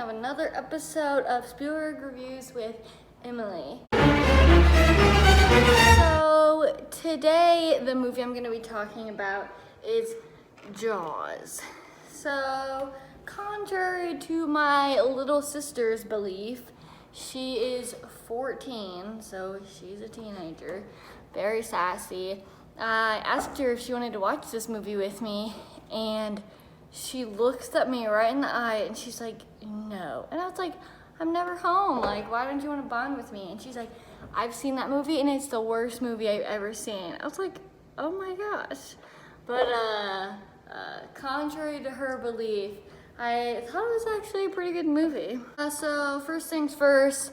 of another episode of Spielberg Reviews with Emily. So today the movie I'm going to be talking about is Jaws. So contrary to my little sister's belief, she is 14, so she's a teenager, very sassy. I asked her if she wanted to watch this movie with me, and she looks at me right in the eye and she's like, no. And I was like, I'm never home. Like, why don't you want to bond with me? And she's like, I've seen that movie and it's the worst movie I've ever seen. I was like, oh my gosh. But contrary to her belief, I thought it was actually a pretty good movie. So first things first,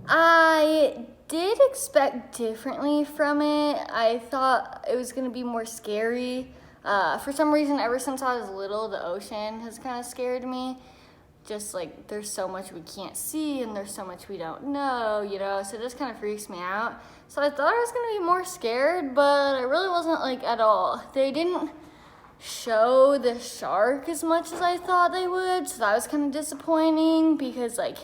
I did expect differently from it. I thought it was gonna be more scary. For some reason, ever since I was little, the ocean has kind of scared me. Just like there's so much we can't see and there's so much we don't know, you know, so it just kind of freaks me out. So I thought I was gonna be more scared, but I really wasn't, like, at all. They didn't show the shark as much as I thought they would, so that was kind of disappointing because, like,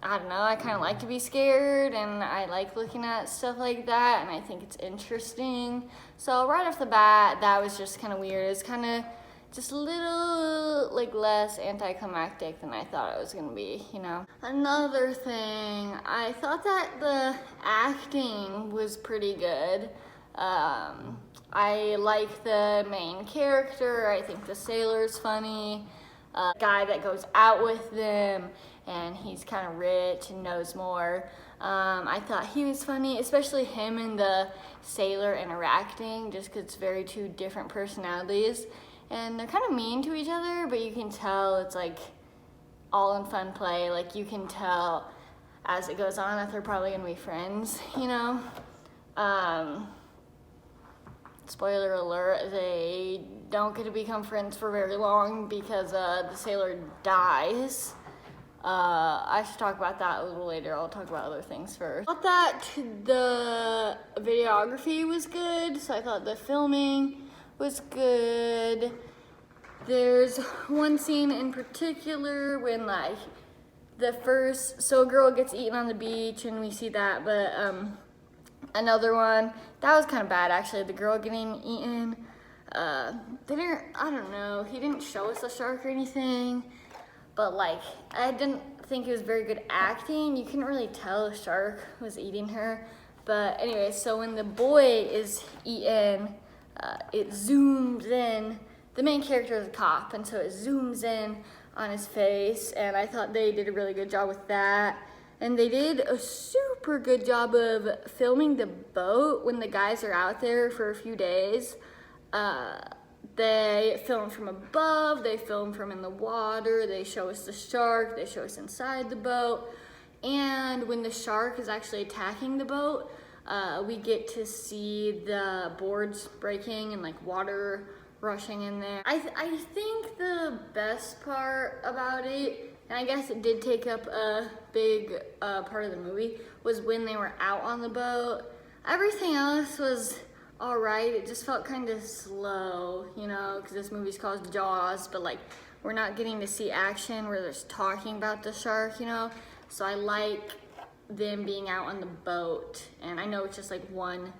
I don't know, I kind of like to be scared and I like looking at stuff like that and I think it's interesting. So right off the bat, that was just kind of weird. It was kind of just a little, like, less anticlimactic than I thought it was going to be, you know. Another thing, I thought that the acting was pretty good. I like the main character. I think the sailor's funny. Guy that goes out with them and he's kind of rich and knows more. I thought he was funny, especially him and the sailor interacting, just because it's very two different personalities. And they're kind of mean to each other, but you can tell it's like all in fun play. Like you can tell as it goes on that they're probably gonna be friends, you know? Spoiler alert, they don't get to become friends for very long because the sailor dies. I should talk about that a little later. I'll talk about other things first. I thought that the videography was good, so I thought the filming was good. There's one scene in particular when, like, so a girl gets eaten on the beach and we see that, but another one that was kind of bad actually, the girl getting eaten. I don't know, he didn't show us a shark or anything, but like I didn't think it was very good acting. You couldn't really tell the shark was eating her. But anyway, so when the boy is eaten, it zooms in. The main character is a cop, and so it zooms in on his face, and I thought they did a really good job with that. And they did a super good job of filming the boat when the guys are out there for a few days. They film from above, they film from in the water, they show us the shark, they show us inside the boat. And when the shark is actually attacking the boat, we get to see the boards breaking and like water rushing in there. I think the best part about it, and I guess it did take up a big part of the movie, was when they were out on the boat. Everything else was all right. It just felt kind of slow, you know, because this movie's called Jaws, but like we're not getting to see action where they're talking about the shark, you know. So I like them being out on the boat, and I know it's just like one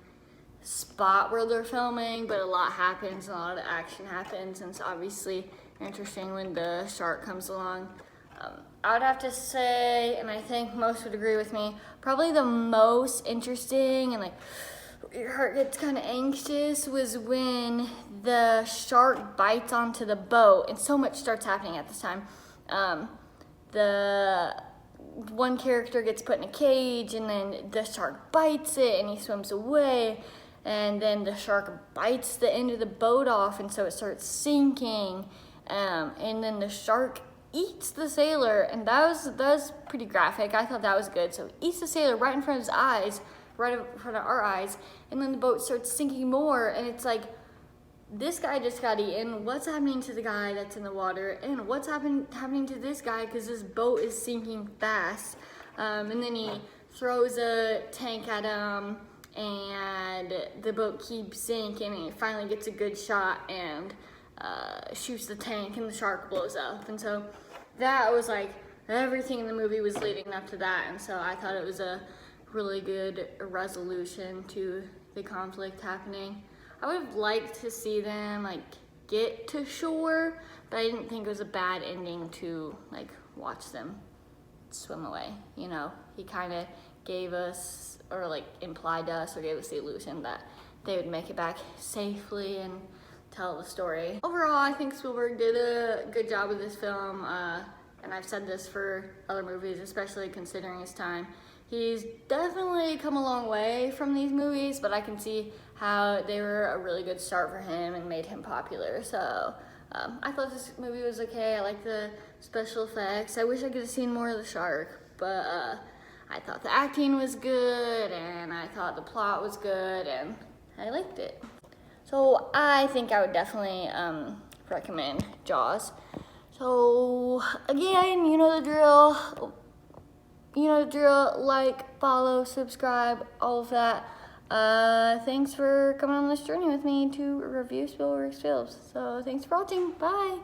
spot where they're filming, but a lot happens, and a lot of action happens, and it's obviously interesting when the shark comes along. I would have to say, and I think most would agree with me, probably the most interesting and like your heart gets kind of anxious was when the shark bites onto the boat, and so much starts happening at this time. The one character gets put in a cage, and then the shark bites it and he swims away, and then the shark bites the end of the boat off, and so it starts sinking, and then the shark eats the sailor, and that was pretty graphic. I thought that was good. So he eats the sailor right in front of his eyes, right in front of our eyes, and then the boat starts sinking more, and it's like, this guy just got eaten. What's happening to the guy that's in the water? And what's happening to this guy, because this boat is sinking fast. And then he throws a tank at him, and the boat keeps sinking, and he finally gets a good shot and shoots the tank, and the shark blows up. And so that was like everything in the movie was leading up to that, and so I thought it was a really good resolution to the conflict happening. I would have liked to see them like get to shore, but I didn't think it was a bad ending to like watch them swim away. You know, he kind of gave us, or like implied to us, or gave us the illusion that they would make it back safely and tell the story. Overall, I think Spielberg did a good job with this film, and I've said this for other movies, especially considering his time. He's definitely come a long way from these movies, but I can see how they were a really good start for him and made him popular. So I thought this movie was okay. I like the special effects. I wish I could have seen more of the shark, but I thought the acting was good, and I thought the plot was good, and I liked it. So I think I would definitely recommend Jaws. So again, you know the drill. You know the drill. Like, follow, subscribe, all of that. Thanks for coming on this journey with me to review Spielberg's films. So thanks for watching. Bye.